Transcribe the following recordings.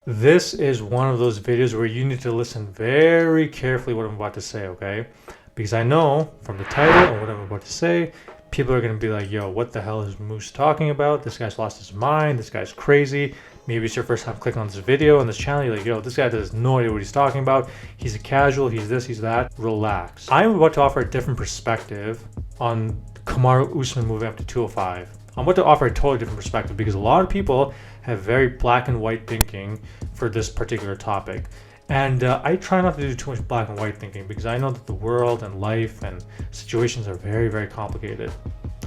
This is one of those videos where you need to listen very carefully what I'm about to say, okay? Because I know from the title and what I'm about to say, people are going to be like, yo, what the hell is Moose talking about? This guy's lost his mind. This guy's crazy. Maybe it's your first time clicking on this video on this channel. You're like, yo, this guy has no idea what he's talking about. He's a casual. He's this, he's that. Relax. I'm about to offer a different perspective on Kamaru Usman moving up to 205. I'm about to offer a totally different perspective because a lot of people have very black and white thinking for this particular topic. And I try not to do too much black and white thinking because I know that the world and life and situations are very, very complicated.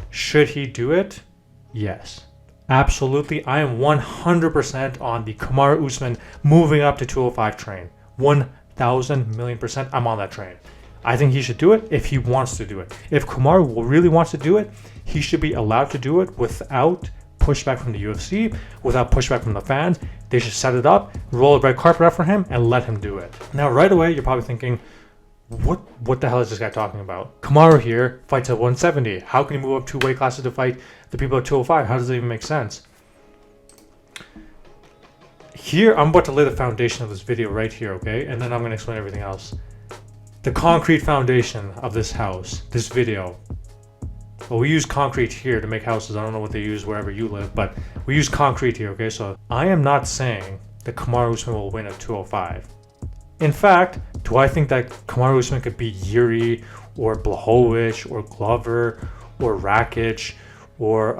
Should he do it? Yes. Absolutely. I am 100% on the Kamaru Usman moving up to 205 train. 1,000 million percent. I'm on that train. I think he should do it if he wants to do it. If Kamaru really wants to do it, he should be allowed to do it without pushback from the UFC, without pushback from the fans. They should set it up, roll a red carpet out for him, and let him do it. Now, right away, you're probably thinking, what the hell is this guy talking about? Kamaru here fights at 170. How can he move up 2 weight classes to fight the people at 205? How does that even make sense? Here, I'm about to lay the foundation of this video right here, okay? And then I'm going to explain everything else. The concrete foundation of this house, this video. Well, we use concrete here to make houses. I don't know what they use wherever you live, but we use concrete here, okay? So I am not saying that Kamaru Usman will win at 205. In fact, do I think that Kamaru Usman could beat Yuri or Blachowicz or Glover or Rakic or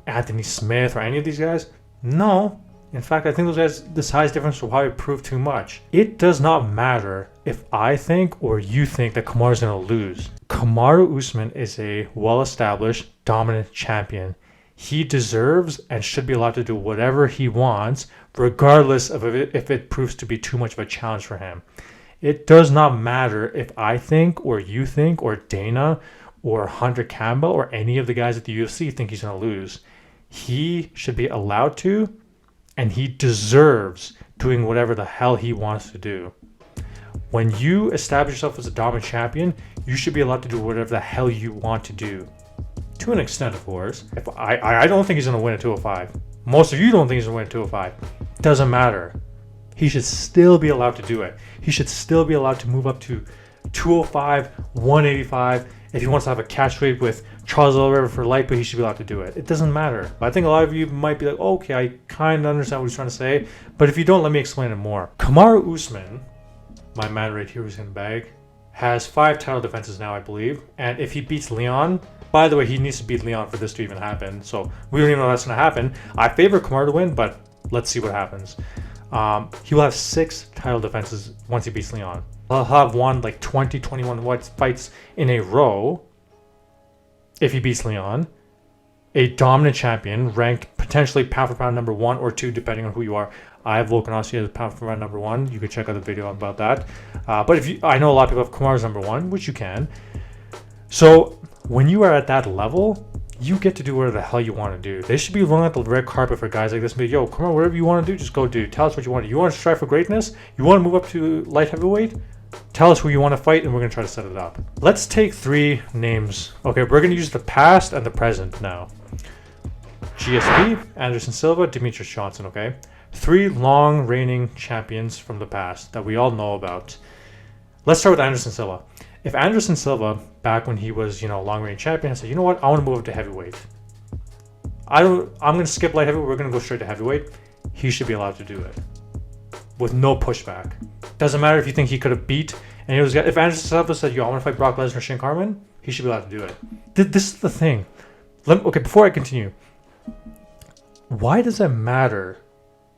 Anthony Smith or any of these guys? No. In fact, I think those guys, the size difference will probably prove too much. It does not matter if I think or you think that Kamaru is going to lose. Kamaru Usman is a well-established, dominant champion. He deserves and should be allowed to do whatever he wants, regardless of if it proves to be too much of a challenge for him. It does not matter if I think or you think or Dana or Hunter Campbell or any of the guys at the UFC think he's going to lose. He should be allowed to, and he deserves doing whatever the hell he wants to do. When you establish yourself as a dominant champion, you should be allowed to do whatever the hell you want to do. To an extent, of course. If I don't think he's going to win at 205. Most of you don't think he's going to win at 205. Doesn't matter. He should still be allowed to do it. He should still be allowed to move up to 205, 185. If he wants to have a catch weight with Charles Oliveira for light, but he should be allowed to do it. It doesn't matter. But I think a lot of you might be like, okay, I kind of understand what he's trying to say. But if you don't, let me explain it more. Kamaru Usman, my man right here who's in the bag, has 5 title defenses now, I believe. And if he beats Leon, by the way, he needs to beat Leon for this to even happen. So we don't even know that's going to happen. I favor Kamaru to win, but let's see what happens. He will have 6 title defenses once he beats Leon. He'll have won like 20, 21 fights in a row if he beats Leon. A dominant champion, ranked potentially pound for pound number 1 or 2, depending on who you are. I have Volkanovski as pound for pound number 1. You could check out the video about that. But I know a lot of people have Kamaru as number 1, which you can. So when you are at that level, you get to do whatever the hell you want to do. They should be rolling out the red carpet for guys like this and be, yo, come on, whatever you want to do, just go do. Tell us what you want to do. You want to strive for greatness? You want to move up to light heavyweight? Tell us who you want to fight, and we're going to try to set it up. Let's take 3 names. Okay, we're going to use the past and the present now. GSP, Anderson Silva, Demetrius Johnson, okay? 3 long reigning champions from the past that we all know about. Let's start with Anderson Silva. If Anderson Silva, back when he was, long reigning champion, said, you know what, I want to move up to heavyweight. I'm going to skip light heavyweight, we're going to go straight to heavyweight. He should be allowed to do it with no pushback. Doesn't matter if you think he could have beat any of those guys. If Anderson Silva said, yo, I want to fight Brock Lesnar or Shane Carman, he should be allowed to do it. This is the thing. Okay, before I continue, why does it matter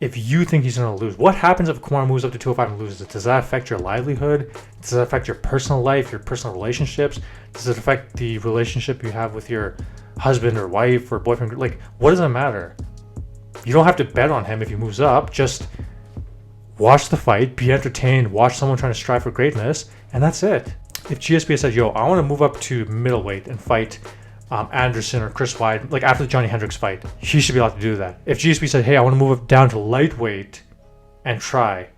if you think he's going to lose? What happens if Kamaru moves up to 205 and loses? Does that affect your livelihood? Does that affect your personal life, your personal relationships? Does it affect the relationship you have with your husband or wife or boyfriend? Like, what does it matter? You don't have to bet on him if he moves up. Just watch the fight, be entertained, watch someone trying to strive for greatness, and that's it. If GSP said, yo, I want to move up to middleweight and fight Anderson or Chris Weidman, like after the Johnny Hendricks fight, he should be allowed to do that. If GSP said, hey, I want to move up down to lightweight and try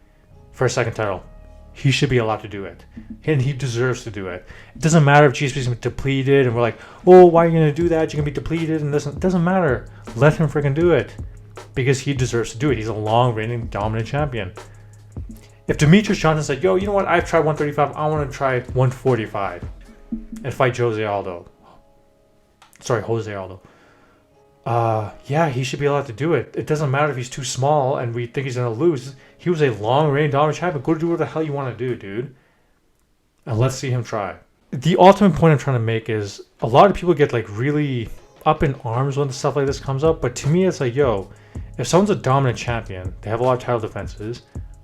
for a second title, he should be allowed to do it. And he deserves to do it. It doesn't matter if GSP is depleted and we're like, oh, why are you going to do that? You're going to be depleted and this. It doesn't matter. Let him freaking do it. because he deserves to do it. He's a long-reigning dominant champion. If Demetrius Johnson said, yo, you know what, I've tried 135, I want to try 145 and fight Jose Aldo. Yeah, he should be allowed to do it. It doesn't matter if he's too small and we think he's going to lose. He was a long-reigning dominant champion. Go do what the hell you want to do, dude. And let's see him try. The ultimate point I'm trying to make is a lot of people get like really up in arms when stuff like this comes up. But to me, it's like, yo, if someone's a dominant champion, they have a lot of title defenses,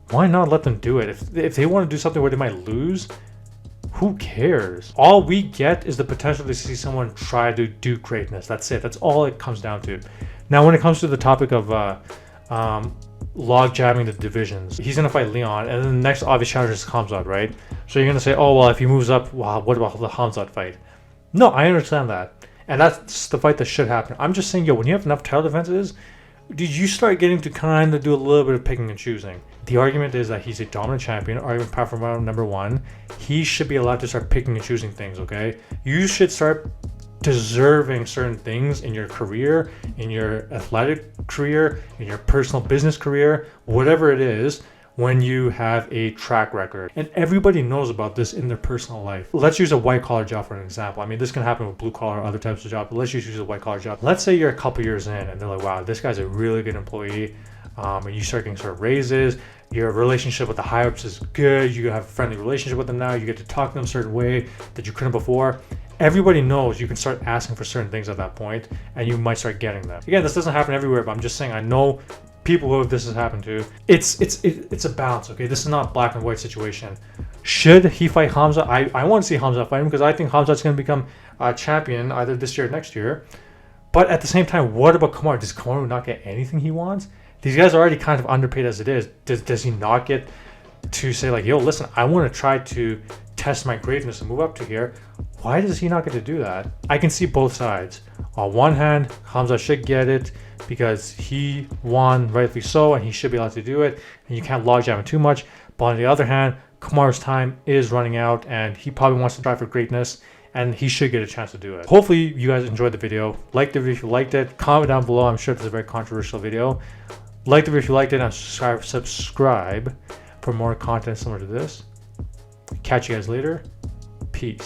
why not let them do it? If they want to do something where they might lose, who cares? All we get is the potential to see someone try to do greatness. That's it. That's all it comes down to. Now, when it comes to the topic of log jamming the divisions, he's going to fight Leon, and then the next obvious challenger is Khamzat, right? So you're going to say, oh, well, if he moves up, well, what about the Khamzat fight? No, I understand that. And that's the fight that should happen. I'm just saying, yo, when you have enough title defenses, did you start getting to kind of do a little bit of picking and choosing? The argument is that he's a dominant champion, argument platform number one. He should be allowed to start picking and choosing things, okay? You should start deserving certain things in your career, in your athletic career, in your personal business career, whatever it is, when you have a track record. And everybody knows about this in their personal life. Let's use a white collar job for an example. I mean, this can happen with blue collar or other types of jobs, but let's just use a white collar job. Let's say you're a couple years in and they're like, wow, this guy's a really good employee. And you start getting sort of raises. Your relationship with the higher ups is good. You have a friendly relationship with them now. You get to talk to them a certain way that you couldn't before. Everybody knows you can start asking for certain things at that point, and you might start getting them. Again, this doesn't happen everywhere, but I'm just saying I know people who this has happened to. It's a balance, okay? This is not a black and white situation. Should he fight Khamzat? I want to see Khamzat fight him because I think Khamzat's going to become a champion either this year or next year. But at the same time, what about Kamaru? Does Kamaru not get anything he wants? These guys are already kind of underpaid as it is. Does he not get to say like, yo, listen, I want to try to test my greatness and move up to here? Why does he not get to do that? I can see both sides. On one hand, Khamzat should get it because he won rightfully so and he should be allowed to do it and you can't logjam it too much. But on the other hand, Kamaru's time is running out and he probably wants to try for greatness and he should get a chance to do it. Hopefully you guys enjoyed the video. Like the video if you liked it. Comment down below. I'm sure this is a very controversial video. Like the video if you liked it and subscribe for more content similar to this. Catch you guys later. Peace.